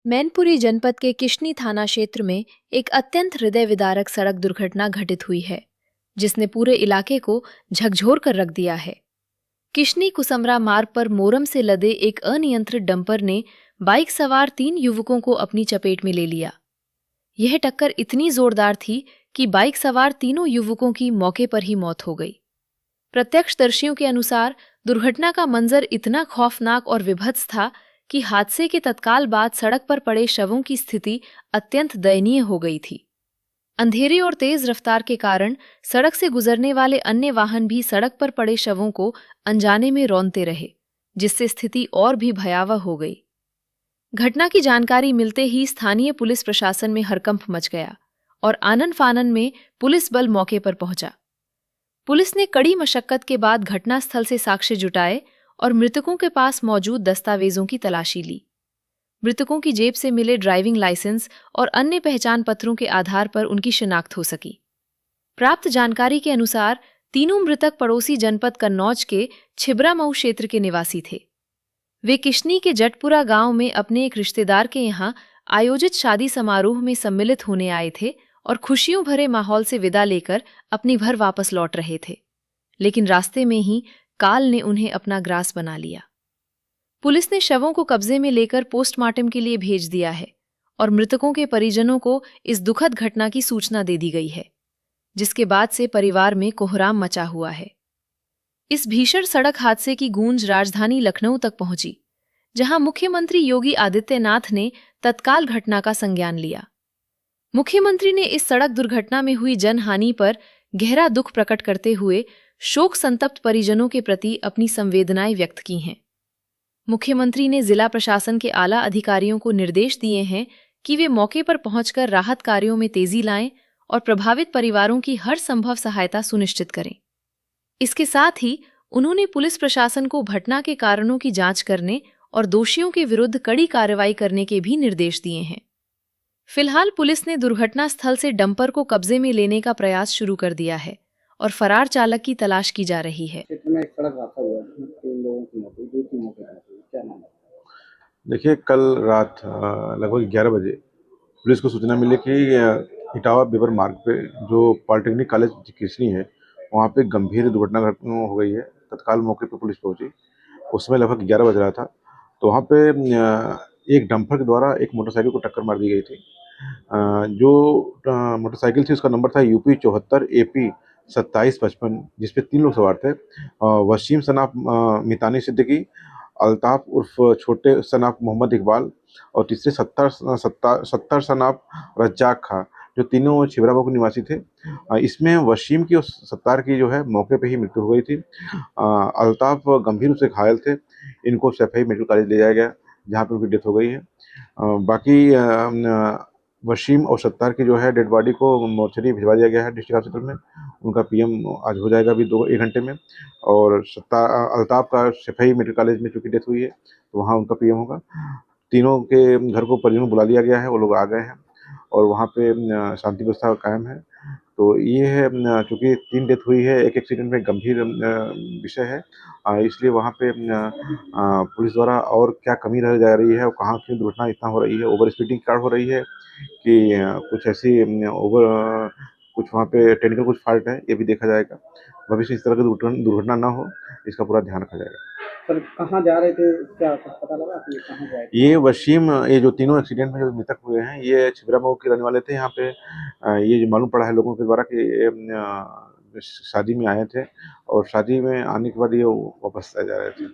मैनपुरी जनपद के किशनी थाना क्षेत्र में एक अत्यंत हृदय विदारक सड़क दुर्घटना घटित हुई है, जिसने पूरे इलाके को झकझोर कर रख दिया है। किशनी कुसमरा मार्ग पर मोरम से लदे एक अनियंत्रित डंपर ने बाइक सवार 3 युवकों को अपनी चपेट में ले लिया। यह टक्कर इतनी जोरदार थी कि बाइक सवार तीनों युवकों की मौके पर ही मौत हो गई। प्रत्यक्षदर्शियों के अनुसार दुर्घटना का मंजर इतना खौफनाक और विभत्स था कि हादसे के तत्काल बाद सड़क पर पड़े शवों की स्थिति अत्यंत दयनीय हो गई थी। अंधेरे और तेज रफ्तार के कारण सड़क से गुजरने वाले अन्य वाहन भी सड़क पर पड़े शवों को अनजाने में रौंदते रहे, जिससे स्थिति और भी भयावह हो गई। घटना की जानकारी मिलते ही स्थानीय पुलिस प्रशासन में हड़कंप मच गया और आनन फानन में पुलिस बल मौके पर पहुंचा। पुलिस ने कड़ी मशक्कत के बाद घटनास्थल से साक्ष्य जुटाए और मृतकों के पास मौजूद दस्तावेजों की तलाशी ली। मृतकों की जेब से मिले ड्राइविंग लाइसेंस और अन्य पहचान पत्रों के आधार पर उनकी शिनाख्त हो सकी। प्राप्त जानकारी के अनुसार तीनों मृतक पड़ोसी जनपद कन्नौज के छिबरामऊ क्षेत्र के निवासी थे। वे किशनी के जटपुरा गांव में अपने एक रिश्तेदार के यहाँ आयोजित शादी समारोह में सम्मिलित होने आए थे और खुशियों भरे माहौल से विदा लेकर अपने घर वापस लौट रहे थे, लेकिन रास्ते में ही काल ने उन्हें अपना ग्रास बना लिया। पुलिस ने शवों को कब्जे में लेकर पोस्टमार्टम के लिए भेज दिया है और मृतकों के परिजनों को इस दुखद घटना की सूचना दे दी गई है, जिसके बाद से परिवार में कोहराम मचा हुआ है। इस भीषण सड़क हादसे की गूंज राजधानी लखनऊ तक पहुंची, जहां मुख्यमंत्री योगी आदित्यनाथ ने तत्काल घटना का संज्ञान लिया। मुख्यमंत्री ने इस सड़क दुर्घटना में हुई जनहानि पर गहरा दुख प्रकट करते हुए शोक संतप्त परिजनों के प्रति अपनी संवेदनाएं व्यक्त की हैं। मुख्यमंत्री ने जिला प्रशासन के आला अधिकारियों को निर्देश दिए हैं कि वे मौके पर पहुंचकर राहत कार्यों में तेजी लाएं और प्रभावित परिवारों की हर संभव सहायता सुनिश्चित करें। इसके साथ ही उन्होंने पुलिस प्रशासन को घटना के कारणों की जांच करने और दोषियों के विरुद्ध कड़ी कार्रवाई करने के भी निर्देश दिए हैं। फिलहाल पुलिस ने दुर्घटना स्थल से डंपर को कब्जे में लेने का प्रयास शुरू कर दिया है और फरार चालक की तलाश की जा रही है। क्षेत्र में एक सड़क हादसा हुआ जिसमें 3 लोगों की मौत हुई, 2 की मौत हुई, क्या नाम है? देखिए, कल रात लगभग 11 बजे पुलिस को सूचना मिली कि इटावा बेबर मार्ग पे जो पॉलिटेक्निक कॉलेज किसनी है, वहाँ पे गंभीर दुर्घटना हो गई है। तत्काल मौके पे पुलिस पहुंची। उस समय लगभग 11 बज रहा था, तो वहाँ पे एक डंपर के द्वारा एक मोटरसाइकिल को टक्कर मार दी गई थी। जो मोटरसाइकिल थी उसका नंबर था यूपी 74 AP 2755, जिसपे 3 लोग सवार थे। वसीम सनाफ मितानी सिद्दीकी, अल्ताफ उर्फ छोटे सनाफ मोहम्मद इकबाल और तीसरे सत्तर सनाफ रज्जाक खां, जो तीनों छिबरामऊ के निवासी थे। इसमें वसीम की और सत्तार की जो है मौके पे ही मृत्यु हो गई थी। अल्ताफ गंभीर रूप से घायल थे। इनको सैफई मेडिकल कॉलेज ले जाया गया, जहाँ पे उनकी डेथ हो गई है। बाकी वसीम और सत्तार की जो है डेड बॉडी को मोर्चरी भिजवा दिया गया है डिस्ट्रिक्ट हॉस्पिटल में। उनका PM आज हो जाएगा अभी 1 घंटे में। और अल्ताफ का सैफई मेडिकल कॉलेज में चूँकि डेथ हुई है, तो वहाँ उनका PM होगा। तीनों के घर को परिजनों को बुला लिया गया है, वो लोग आ गए हैं और वहाँ पे शांति व्यवस्था कायम है। तो ये है, चूँकि 3 डेथ हुई है, एक एक्सीडेंट में गंभीर विषय है। इसलिए वहाँ पे पुलिस द्वारा और क्या कमी रह जा रही है और कहाँ क्यों दुर्घटना इतना हो रही है, ओवर स्पीडिंग क्या हो रही है कि कुछ ऐसी कुछ वहाँ पे टेक्निकल कुछ फॉल्ट है, ये भी देखा जाएगा। भविष्य में इस तरह की दुर्घटना ना हो, इसका पूरा ध्यान रखा जाएगा। सर कहाँ जा रहे थे, क्या कुछ पता लगा कि कहाँ जा रहे थे? ये वसीम, ये जो तीनों एक्सीडेंट में जो मृतक हुए हैं, ये छिबरामऊ के रहने वाले थे। यहाँ पे ये जो मालूम पड़ा है लोगों के द्वारा कि ये शादी में आए थे और शादी में आने के बाद ये वापस जा रहे थे।